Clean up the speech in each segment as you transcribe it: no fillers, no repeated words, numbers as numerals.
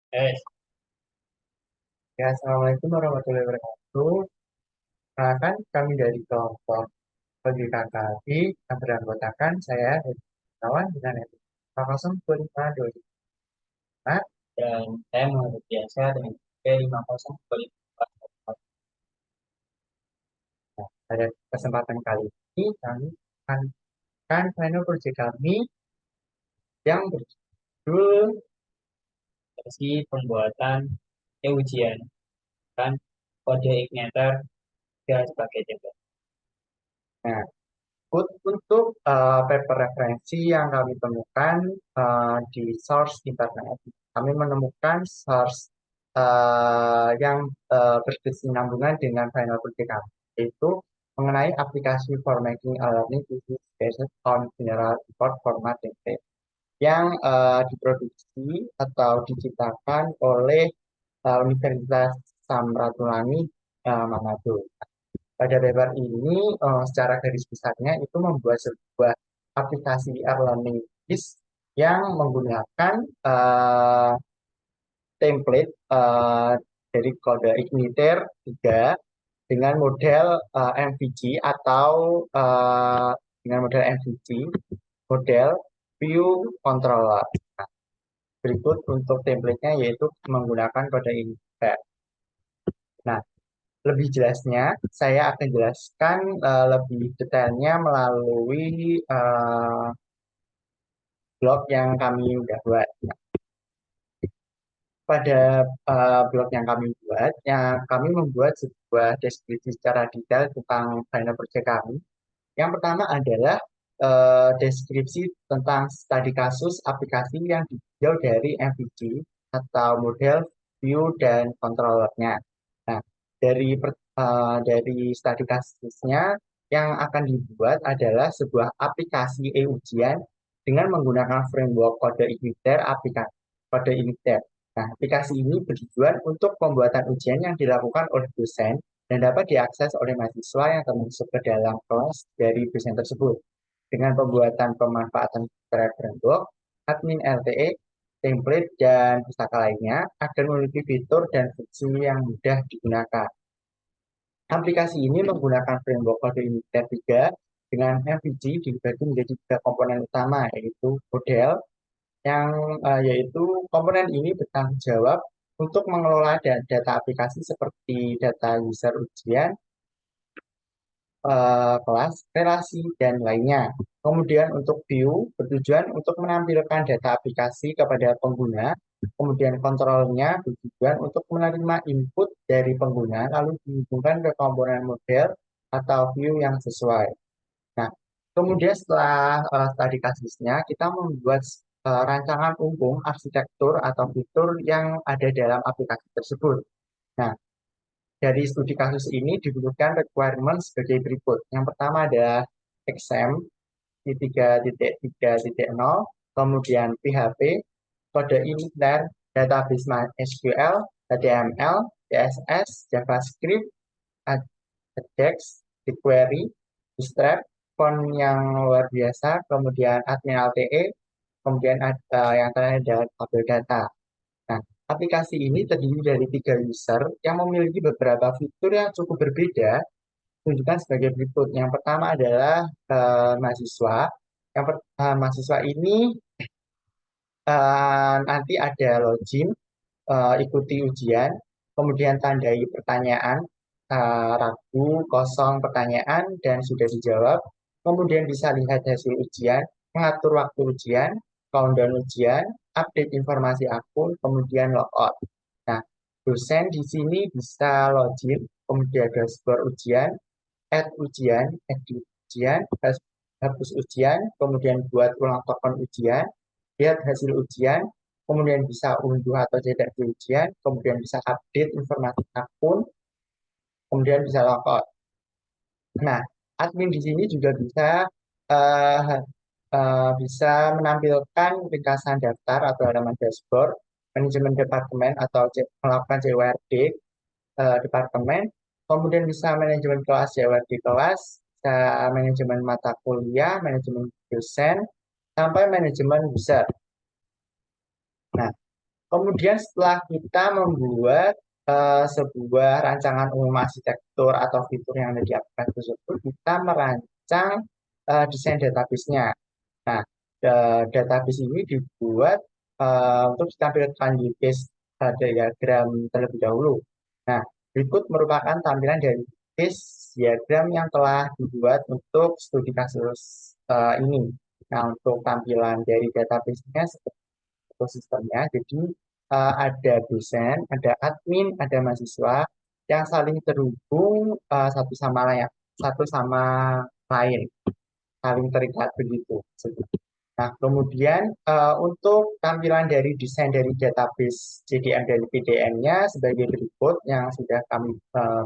Eh, Ya, Assalamualaikum warahmatullahi wabarakatuh. Kan kami dari kelompok pendidikan KKI yang beranggotakan saya dari kawan dengan NPM 002525. dan saya Muhammad Biasa dengan IP 5025. Nah, pada kesempatan kali ini kami akan final project kami yang berjudul. Versi pembuatan ujian kan kode Igniter dan sebagai contoh. Nah, untuk paper referensi yang kami temukan di source internet, kami menemukan source yang berkesinambungan dengan final project kami, yaitu mengenai aplikasi for making a learning disease based on general report format template yang diproduksi atau diciptakan oleh Universitas Samratulangi Manado. Pada paper ini secara garis besarnya itu membuat sebuah aplikasi e-learning yang menggunakan template dari kode Igniter 3 dengan model MVG atau dengan model MVG, model view controller. Berikut untuk template-nya yaitu menggunakan kode Igniter. Nah, lebih jelasnya, saya akan jelaskan lebih detailnya melalui blog yang kami udah buat. Nah, pada blog yang kami buat, ya, kami membuat sebuah deskripsi secara detail tentang final project kami. Yang pertama adalah deskripsi tentang studi kasus aplikasi yang ditinjau dari MVG atau model view dan controllernya. Nah, dari studi kasusnya yang akan dibuat adalah sebuah aplikasi e-ujian dengan menggunakan framework kode Igniter aplikasi kode Igniter. Nah, aplikasi ini bertujuan untuk pembuatan ujian yang dilakukan oleh dosen dan dapat diakses oleh mahasiswa yang termasuk ke dalam kelas dari dosen tersebut. Dengan pembuatan pemanfaatan framework, admin LTE, template, dan pustaka lainnya agar memiliki fitur dan fungsi yang mudah digunakan. Aplikasi ini menggunakan framework kode Uniter 3 dengan MVG dibagi menjadi tiga komponen utama, yaitu model, yang yaitu komponen ini bertanggung jawab untuk mengelola data aplikasi seperti data user ujian, kelas, relasi, dan lainnya. Kemudian untuk view bertujuan untuk menampilkan data aplikasi kepada pengguna. Kemudian kontrolnya bertujuan untuk menerima input dari pengguna lalu dihubungkan ke komponen model atau view yang sesuai. Nah, kemudian setelah studi kasusnya, kita membuat rancangan umum arsitektur atau fitur yang ada dalam aplikasi tersebut. Nah, dari studi kasus ini dibutuhkan requirement sebagai berikut. Yang pertama adalah XAMPP 3.3.0, kemudian PHP, kode initer, database SQL, HTML, CSS, JavaScript, Ajax, BigQuery, Bootstrap, font yang luar biasa, kemudian admin LTE, kemudian ada yang terakhir adalah tabel data. Nah, aplikasi ini terdiri dari tiga user yang memiliki beberapa fitur yang cukup berbeda. Tunjukkan sebagai berikut. Yang pertama adalah mahasiswa. Mahasiswa ini nanti ada login, ikuti ujian, kemudian tandai pertanyaan, ragu, kosong, pertanyaan, dan sudah dijawab. Kemudian bisa lihat hasil ujian, mengatur waktu ujian, countdown ujian, update informasi akun, kemudian logout. Nah, dosen di sini bisa login, kemudian dashboard ujian, edit ujian, hapus ujian, kemudian buat ulang token ujian, lihat hasil ujian, kemudian bisa unduh atau cetak di ujian, kemudian bisa update informasi akun, kemudian bisa logout. Nah, admin di sini juga bisa eh, bisa menampilkan ringkasan daftar atau halaman dashboard, manajemen departemen atau melakukan CWRD departemen, kemudian bisa manajemen kelas CWRD kelas, bisa manajemen mata kuliah, manajemen dosen, sampai manajemen user. Nah, Kemudian setelah kita membuat sebuah rancangan umum arsitektur atau fitur yang ada di aplikasi tersebut, kita merancang desain database-nya. Nah, database ini dibuat untuk ditampilkan di base diagram terlebih dahulu. Nah, berikut merupakan tampilan dari base diagram yang telah dibuat untuk studi kasus ini. Nah, untuk tampilan dari database-nya seperti ekosistemnya, jadi ada dosen, ada admin, ada mahasiswa yang saling terhubung satu sama lain, saling terikat begitu. Nah, kemudian untuk tampilan dari desain dari database JDM dan PDM-nya sebagai berikut yang sudah kami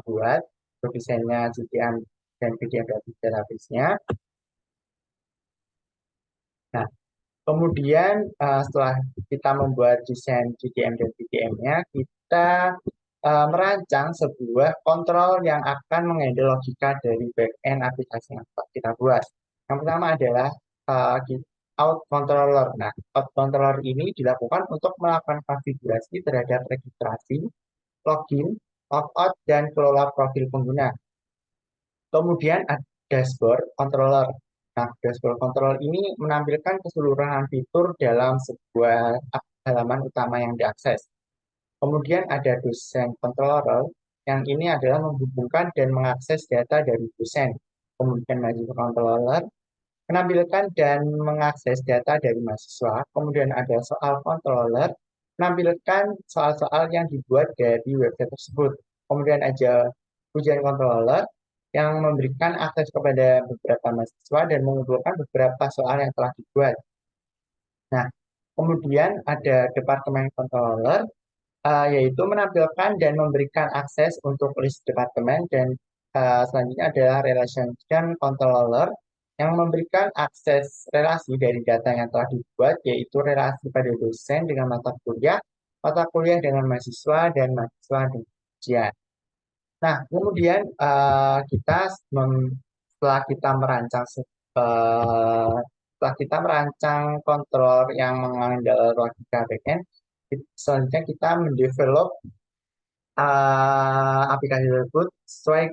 buat untuk desainnya JDM dan PDM dari database-nya. Nah, kemudian setelah kita membuat desain JDM dan PDM-nya, kita merancang sebuah kontrol yang akan menghandle logika dari back-end aplikasi yang telah kita buat. Yang pertama adalah uh, out controller. Nah, out controller ini dilakukan untuk melakukan konfigurasi terhadap registrasi, login, logout, dan kelola profil pengguna. Kemudian ada dashboard controller. Nah, dashboard controller ini menampilkan keseluruhan fitur dalam sebuah halaman utama yang diakses. Kemudian ada dosen controller yang ini adalah menghubungkan dan mengakses data dari dosen. Kemudian mahasiswa controller menampilkan dan mengakses data dari mahasiswa. Kemudian ada soal controller menampilkan soal-soal yang dibuat dari website tersebut. Kemudian ada ujian controller yang memberikan akses kepada beberapa mahasiswa dan mengumpulkan beberapa soal yang telah dibuat. Nah, kemudian ada departemen controller yaitu menampilkan dan memberikan akses untuk list departemen dan selanjutnya adalah relationship controller yang memberikan akses relasi dari data yang telah dibuat yaitu relasi pada dosen dengan mata kuliah dengan mahasiswa dan mahasiswa dengan ujian. Nah, kemudian setelah kita merancang setelah kita merancang kontrol yang mengandalkan logika backend, selanjutnya kita mendevelop aplikasi tersebut sesuai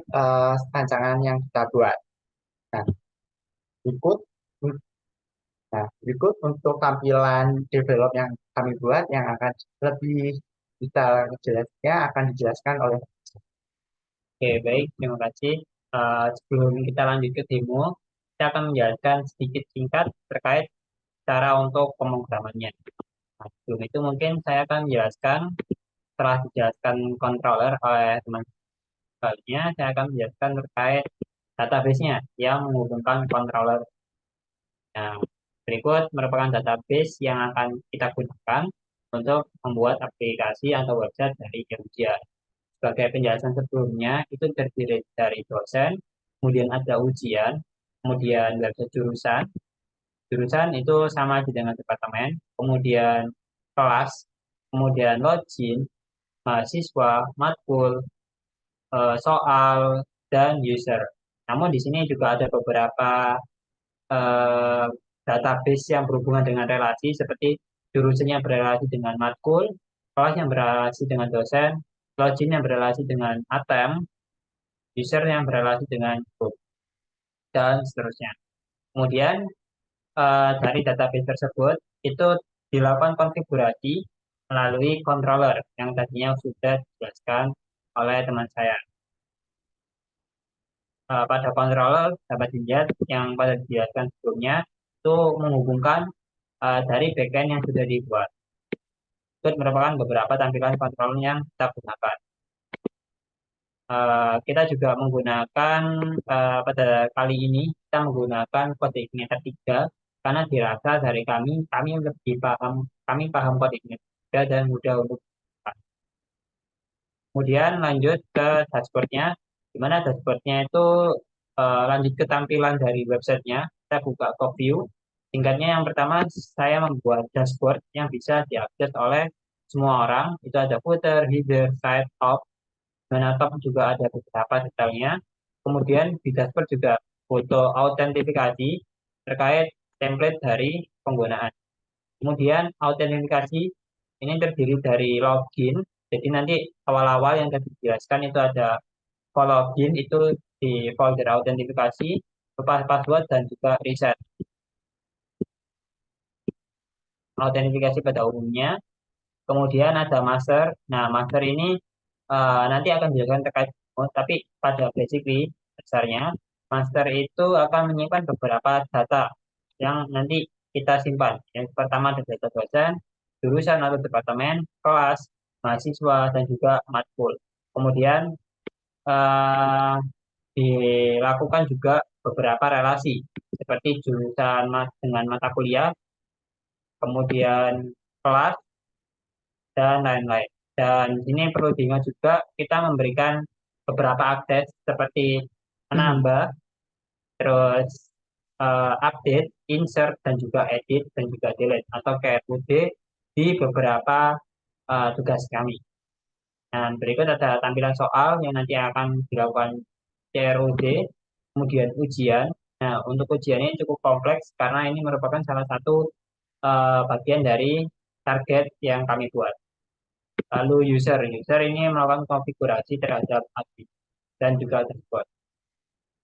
rancangan yang kita buat. Nah, berikut, berikut untuk tampilan develop yang kami buat yang akan lebih detail jelasnya akan dijelaskan oleh. Oke, baik, terima kasih. Sebelum kita lanjut ke demo, kita akan menjelaskan sedikit singkat terkait cara untuk pemrogramannya. Nah, sebelum itu mungkin saya akan menjelaskan, setelah dijelaskan controller oleh teman sebelumnya, saya akan menjelaskan terkait database-nya yang menghubungkan controller. Nah, berikut merupakan database yang akan kita gunakan untuk membuat aplikasi atau website dari Jogja. Sebagai penjelasan sebelumnya, itu terdiri dari dosen, kemudian ada ujian, kemudian website jurusan. Jurusan itu sama aja dengan departemen, kemudian kelas, kemudian login, mahasiswa, matkul, soal, dan user. Namun di sini juga ada beberapa eh, database yang berhubungan dengan relasi seperti jurusannya berrelasi dengan matkul, kelas yang berrelasi dengan dosen, login yang berrelasi dengan ATM, user yang berrelasi dengan group, dan seterusnya. Kemudian dari database tersebut itu dilakukan konfigurasi melalui controller yang tadinya sudah dijelaskan oleh teman saya. Pada controller dapat dilihat yang pada dijelaskan sebelumnya itu menghubungkan dari backend yang sudah dibuat. Itu merupakan beberapa tampilan controller yang kita gunakan. Kita juga menggunakan pada kali ini kita menggunakan kode ignitor 3 karena dirasa dari kami lebih paham, kami paham kode ignitor 3 dan mudah untuk digunakan. Kemudian lanjut ke dashboardnya, di mana dashboardnya itu lanjut ke tampilan dari websitenya. Kita buka ke view. Tingkatnya yang pertama saya membuat dashboard yang bisa diakses oleh semua orang. Itu ada footer, header, site, top, dan top juga ada beberapa detailnya. Kemudian di dashboard juga foto autentifikasi terkait template dari penggunaan. Kemudian autentifikasi ini terdiri dari login. Jadi nanti awal-awal yang tadi dijelaskan itu ada for login itu di folder autentifikasi, lepas password dan juga reset autentifikasi pada umumnya. Kemudian ada master. Nah, master ini nanti akan dijelaskan terkait, tapi pada basically dasarnya master itu akan menyimpan beberapa data yang nanti kita simpan. Yang pertama ada data dosen, jurusan atau departemen, kelas, mahasiswa, dan juga matkul. Kemudian eh, dilakukan juga beberapa relasi seperti jurusan dengan mata kuliah, kemudian kelas, dan lain-lain. Dan di sini perlu diingat juga kita memberikan beberapa akses seperti menambah, terus update, insert, dan juga edit, dan juga delete atau KRUD di beberapa tugas kami. Dan berikut ada tampilan soal yang nanti akan dilakukan CRUD, kemudian ujian. Nah, untuk ujian ini cukup kompleks karena ini merupakan salah satu bagian dari target yang kami buat. Lalu user ini melakukan konfigurasi terhadap API dan juga dashboard.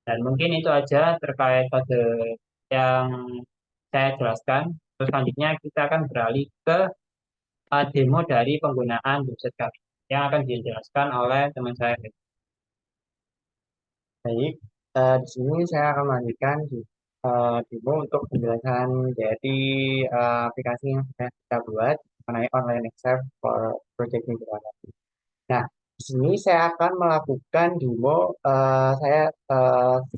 Dan mungkin itu aja terkait kode yang saya jelaskan. Terus selanjutnya kita akan beralih ke demo dari penggunaan website kami yang akan dijelaskan oleh teman saya. Baik, di sini saya akan melanjutkan demo untuk penjelasan dari aplikasi yang sudah kita buat mengenai online exam for project migration. Nah, di sini saya akan melakukan demo.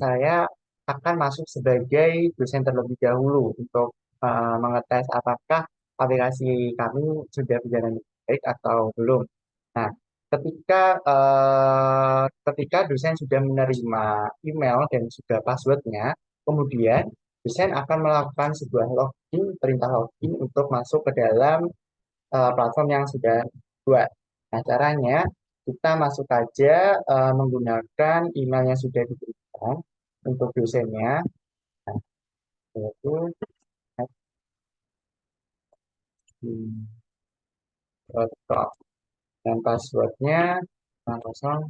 Saya akan masuk sebagai dosen terlebih dahulu untuk mengetes apakah aplikasi kami sudah berjalan dengan baik atau belum. Nah, ketika dosen sudah menerima email dan juga passwordnya, kemudian dosen akan melakukan sebuah login, perintah login untuk masuk ke dalam platform yang sudah buat. Nah, caranya kita masuk aja menggunakan email yang sudah diberikan untuk dosennya, nah, yaitu admin.com dan passwordnya kosong.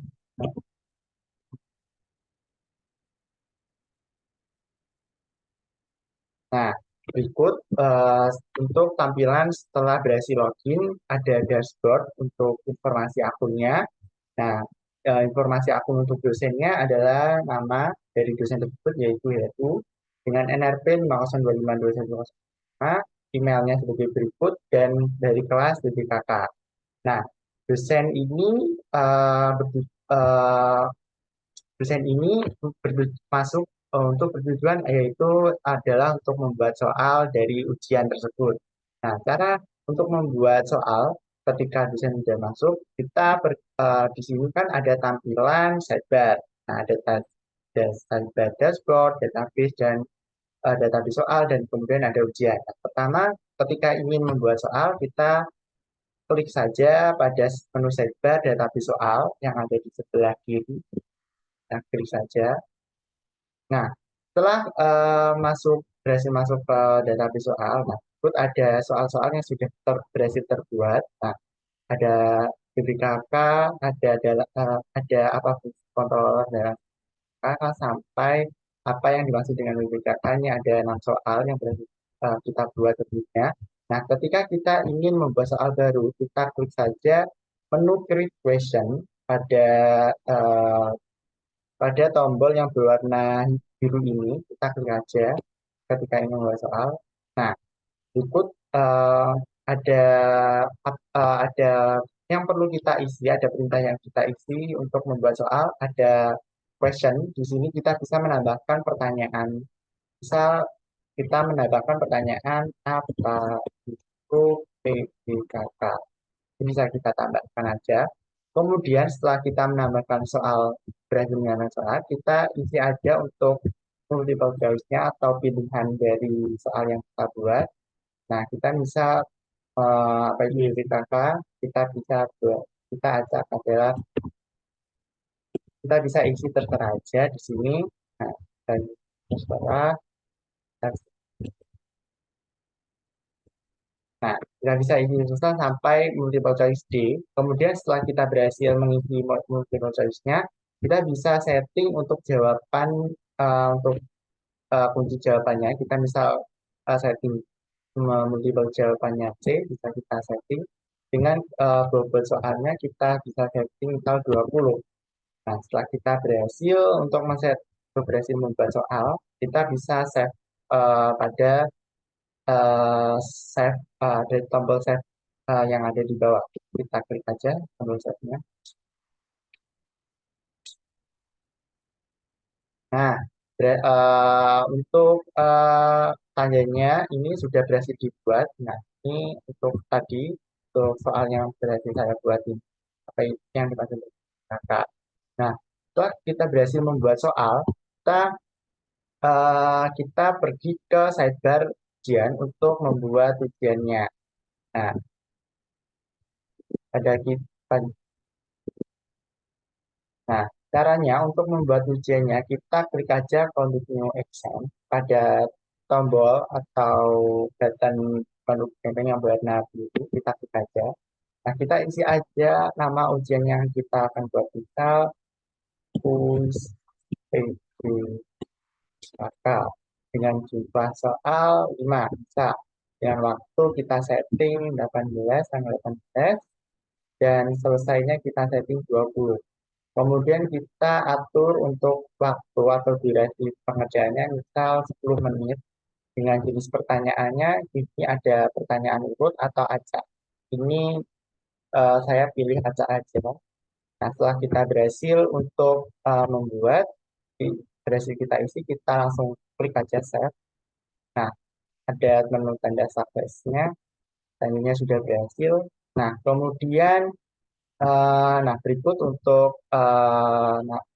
Nah, berikut untuk tampilan setelah berhasil login, ada dashboard untuk informasi akunnya. Nah, informasi akun untuk dosennya adalah nama dari dosen tersebut yaitu dengan NRP 502521105, emailnya sebagai berikut dan dari kelas BPKK. Nah, dosen ini eh, bertu- eh, dosen ini masuk untuk bertujuan yaitu adalah untuk membuat soal dari ujian tersebut. Nah, cara untuk membuat soal ketika dosen sudah masuk, di sini kan ada tampilan sidebar. Nah, ada sidebar dashboard, database, dan database soal, dan kemudian ada ujian. Nah, pertama, ketika ingin membuat soal, kita klik saja pada menu sidebar database soal yang ada di sebelah kiri. Nah, klik saja. Nah, setelah berhasil masuk ke database soal, nah, berikut ada soal-soal yang sudah berhasil terbuat. Nah, ada BPKK, ada apa controller dalam BPKK sampai apa yang dimaksud dengan BPKK-nya ada 6 soal yang berhasil kita buat sebelumnya. Nah, ketika kita ingin membuat soal baru, kita klik saja menu create question pada eh, pada tombol yang berwarna biru ini, kita klik aja ketika ingin membuat soal. Nah, berikut ada ada yang perlu kita isi, ada perintah yang kita isi untuk membuat soal, ada question. Di sini kita bisa menambahkan pertanyaan. Bisa kita menambahkan pertanyaan apa itu PBKK. Ini bisa kita tambahkan aja. Kemudian setelah kita menambahkan soal berhasil menambahkan soal, kita isi aja untuk multiple choice-nya atau pilihan dari soal yang kita buat. Nah, kita bisa apa itu BPKK, kita bisa buat, kita acak adalah kita bisa isi tertera aja di sini. Nah, dan tertera. Nah, Kita bisa isi tulisan sampai multiple choice D. Kemudian setelah kita berhasil mengisi multiple choice-nya, kita bisa setting untuk jawaban untuk kunci jawabannya. Kita misal setting multiple jawabannya C, bisa kita setting dengan bobot soalnya kita bisa setting misal 20. Nah, setelah kita berhasil membuat soal, kita bisa save pada eh, save dari tombol save yang ada di bawah. Kita klik aja tombol save-nya. Nah, untuk tandanya ini sudah berhasil dibuat. Nah, ini untuk tadi untuk soal yang berhasil saya buat ini apa yang dimaksud kakak. Nah, setelah kita berhasil membuat soal, kita pergi ke sidebar ujian untuk membuat ujiannya. Nah, ada kita. Nah, caranya untuk membuat ujiannya, kita klik aja continue exam pada tombol atau button pendukung campaign yang berwarna biru, kita klik aja. Nah, kita isi aja nama ujian yang kita akan buat. Misal, kuis PBKK dengan jumlah soal 5. Bisa. Dengan waktu kita setting 18 tanggal 18 dan selesainya kita setting 20. Kemudian kita atur untuk waktu atau durasi pengerjaannya misal 10 menit. Dengan jenis pertanyaannya, ini ada pertanyaan urut atau acak. Ini saya pilih acak aja. Nah, setelah kita berhasil untuk membuat, berhasil kita isi, kita langsung klik aja save. Nah, ada menu tanda suksesnya, tandanya sudah berhasil. Nah, kemudian nah, berikut untuk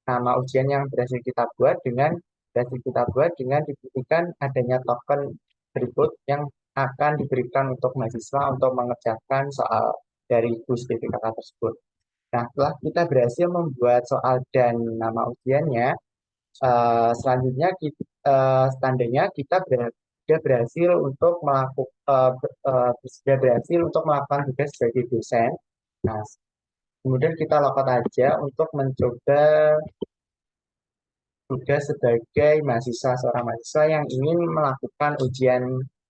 nama ujian yang berhasil kita buat dengan dibuktikan adanya token berikut yang akan diberikan untuk mahasiswa untuk mengerjakan soal dari kuis BPKK tersebut. Nah, setelah kita berhasil membuat soal dan nama ujiannya, selanjutnya standarnya kita sudah berhasil untuk melakukan tugas sebagai dosen. Nah, kemudian kita lakukan aja untuk mencoba tugas sebagai seorang mahasiswa yang ingin melakukan ujian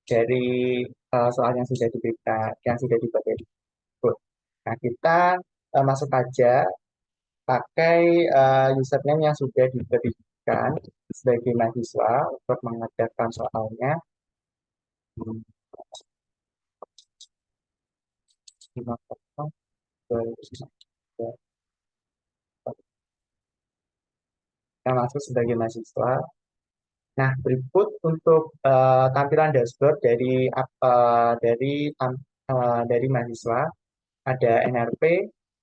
dari soal yang sudah diberikan, yang sudah dibuat dari tersebut. Nah, kita masuk aja pakai username yang sudah diberikan sebagai mahasiswa untuk mengerjakan soalnya. Hmm, kita masuk sebagai mahasiswa. Nah, berikut untuk tampilan dashboard dari mahasiswa, ada NRP,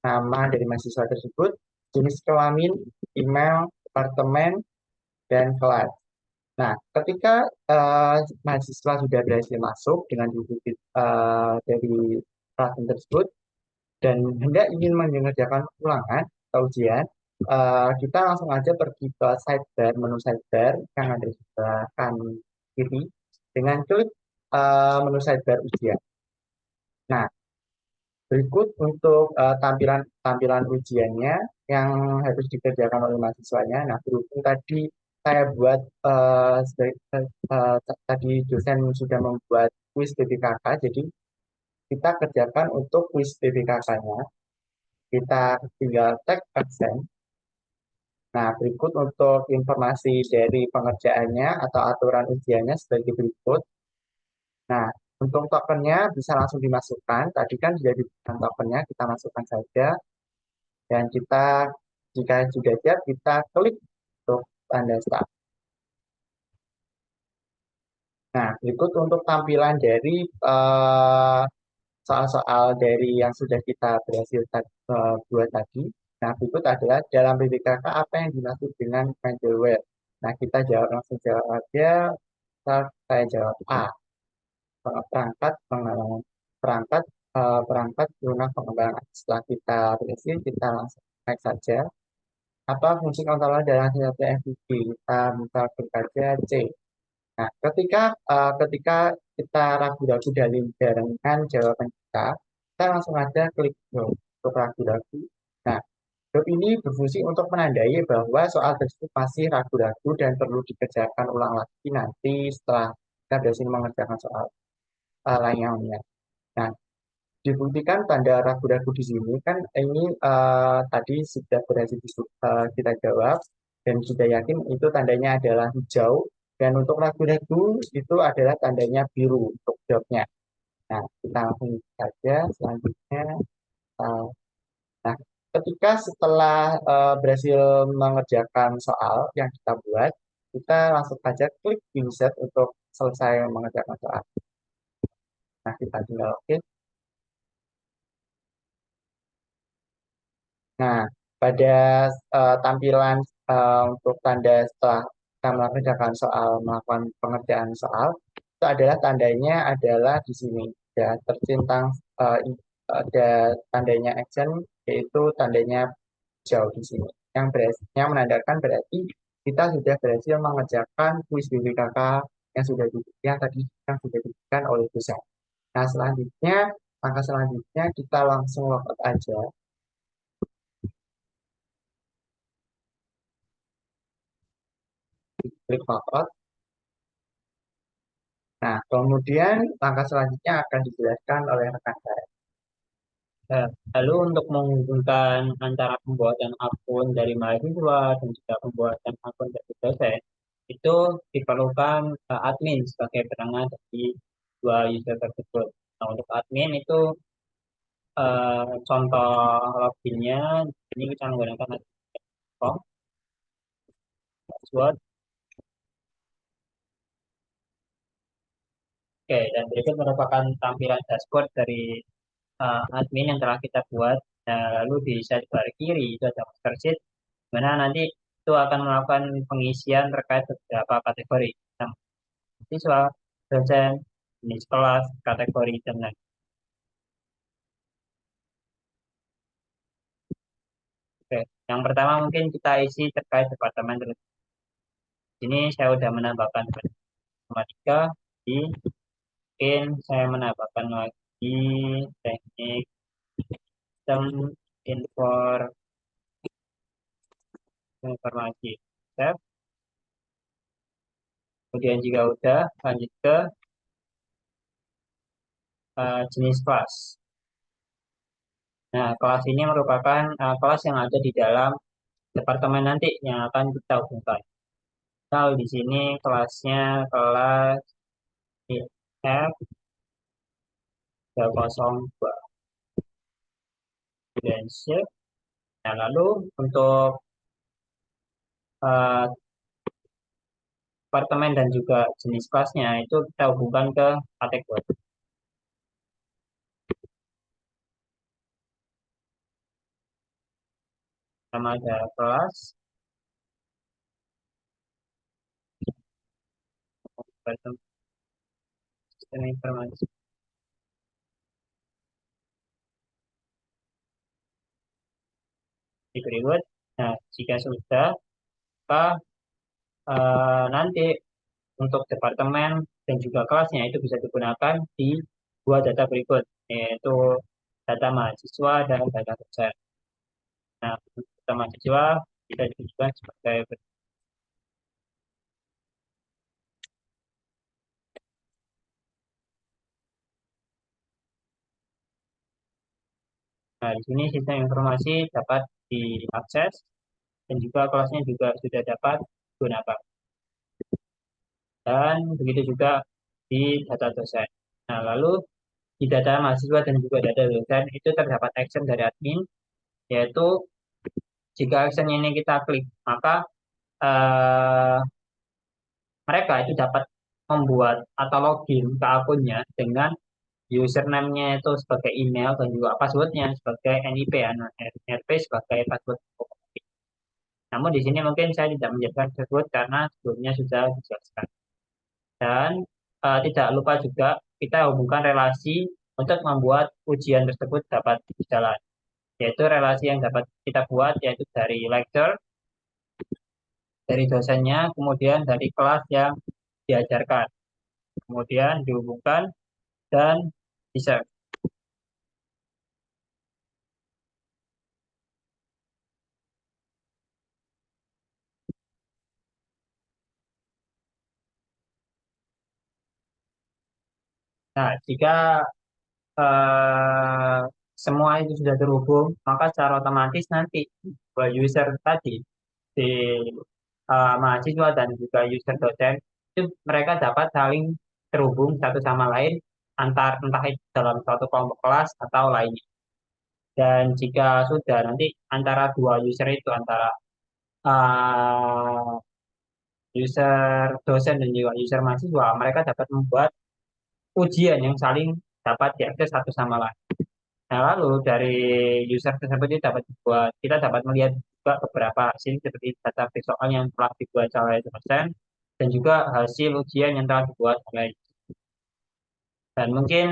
nama dari mahasiswa tersebut, jenis kelamin, email, departemen, dan kelas. Nah, ketika mahasiswa sudah berhasil masuk dengan diikuti dari kelas tersebut dan hendak ingin mengerjakan ulangan atau ujian, kita langsung aja pergi ke sidebar, menu sidebar yang ada di sebelah kanan kiri dengan klik menu sidebar ujian. Nah, berikut untuk tampilan tampilan ujiannya yang harus dikerjakan oleh mahasiswanya. Nah, berhubung tadi saya buat tadi dosen sudah membuat kuis BPKK, jadi kita kerjakan untuk kuis BPKK-nya. Kita tinggal tag absen. Nah, berikut untuk informasi dari pengerjaannya atau aturan ujiannya sebagai berikut. Nah, untuk tokennya bisa langsung dimasukkan. Tadi kan sudah diberikan tokennya, kita masukkan saja. Dan kita, jika sudah siap, kita klik untuk tanda start. Nah, berikut untuk tampilan dari soal-soal dari yang sudah kita berhasil buat tadi. Nah, berikut adalah dalam BPKK apa yang dimaksud dengan middleware. Nah, kita langsung jawab aja. Saya jawab A. Perangkat pengembangan perangkat perangkat lunak pengembangan. Setelah kita berhasil, kita langsung next saja. Apa fungsi kontrol dalam senjata FPV? Kita buka klik aja C. Nah, ketika kita ragu-ragu dengan jawaban kita langsung aja klik Drop untuk ragu-ragu. Nah, Drop ini berfungsi untuk menandai bahwa soal tersebut masih ragu-ragu dan perlu dikerjakan ulang lagi nanti setelah kita berhasil mengerjakan soal lainnya. Nah, dibuktikan tanda ragu-ragu di sini kan ini tadi sudah berhasil kita jawab dan sudah yakin itu tandanya adalah hijau dan untuk ragu-ragu itu adalah tandanya biru untuk jawabnya. Nah, kita langsung saja selanjutnya. uh, nah, ketika setelah berhasil mengerjakan soal yang kita buat, kita langsung saja klik insert untuk selesai mengerjakan soal. Nah, kita tinggal oke. Nah, pada tampilan untuk tanda setelah kita mengerjakan soal, melakukan pengerjaan soal, itu adalah tandanya adalah di sini. Ya, tercentang ada tandanya action, yaitu tandanya jauh di sini. Yang menandakan berarti kita sudah berhasil mengerjakan kuis BPKK yang sudah yang tadi yang sudah diberikan oleh dosen. Nah, selanjutnya, langkah selanjutnya kita langsung logout aja, klik logout. Nah, kemudian langkah selanjutnya akan dijelaskan oleh rekan saya. Lalu untuk menghubungkan antara pembuatan akun dari mahasiswa dan juga pembuatan akun dari dosen, itu diperlukan admin sebagai perangan dari dua user tersebut. Nah, untuk admin itu contoh loginnya, ini kita menggunakan admin.com, password. Oke, dan berikut merupakan tampilan dashboard dari admin yang telah kita buat. Nah, lalu di sidebar kiri itu ada master sheet, mana nanti itu akan melakukan pengisian terkait beberapa kategori. Nah, siswa, dosen, jenis kelas, kategori, dan lain. Oke, yang pertama mungkin kita isi terkait departemen terus. Ini saya sudah menambahkan matematika, di mungkin saya menambahkan lagi teknik sistem informasi. Save. Kemudian jika udah, lanjut ke jenis kelas. Nah, kelas ini merupakan kelas yang ada di dalam departemen nanti yang akan kita hubungkan. Misal di sini kelasnya kelas F302 dan shift. Nah, lalu untuk eh, departemen dan juga jenis kelasnya itu kita hubungkan ke kategori. Sama ada kelas, sistem informasi di berikut. Nah, jika sudah, maka nanti untuk departemen dan juga kelasnya itu bisa digunakan di dua data berikut, yaitu data mahasiswa dan data dosen. Nah, untuk data mahasiswa bisa ditujukan sebagai nah, di sini sistem informasi dapat diakses dan juga kelasnya juga sudah dapat digunakan. Dan begitu juga di data dosen. Nah, lalu di data mahasiswa dan juga data dosen itu terdapat action dari admin, yaitu jika action ini kita klik, maka eh, mereka itu dapat membuat atau login ke akunnya dengan username-nya itu sebagai email dan juga password-nya sebagai NIP, ya, NRP sebagai password. Namun di sini mungkin saya tidak menjelaskan tersebut karena sebelumnya sudah dijelaskan. Dan tidak lupa juga kita hubungkan relasi untuk membuat ujian tersebut dapat berjalan. Yaitu relasi yang dapat kita buat yaitu dari lecture, dari dosennya, kemudian dari kelas yang diajarkan. kemudian dihubungkan dan di-save. Nah, jika eh, semua itu sudah terhubung, maka secara otomatis nanti dua user tadi, si mahasiswa dan juga user dosen, itu mereka dapat saling terhubung satu sama lain antar entah itu dalam suatu kelompok kelas atau lainnya. Dan jika sudah nanti antara dua user itu antara uh, user dosen dan juga user mahasiswa, mereka dapat membuat ujian yang saling dapat diakses satu sama lain. Nah, lalu dari user tersebut itu dapat dibuat, kita dapat melihat juga beberapa hasil seperti data soal yang telah dibuat oleh dosen dan juga hasil ujian yang telah dibuat oleh. Dan mungkin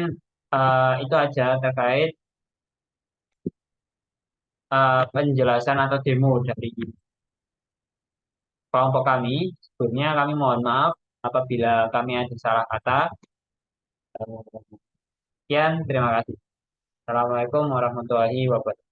itu aja terkait penjelasan atau demo dari kelompok kami. Sebelumnya kami mohon maaf apabila kami ada salah kata. Sekian, terima kasih. Assalamualaikum warahmatullahi wabarakatuh.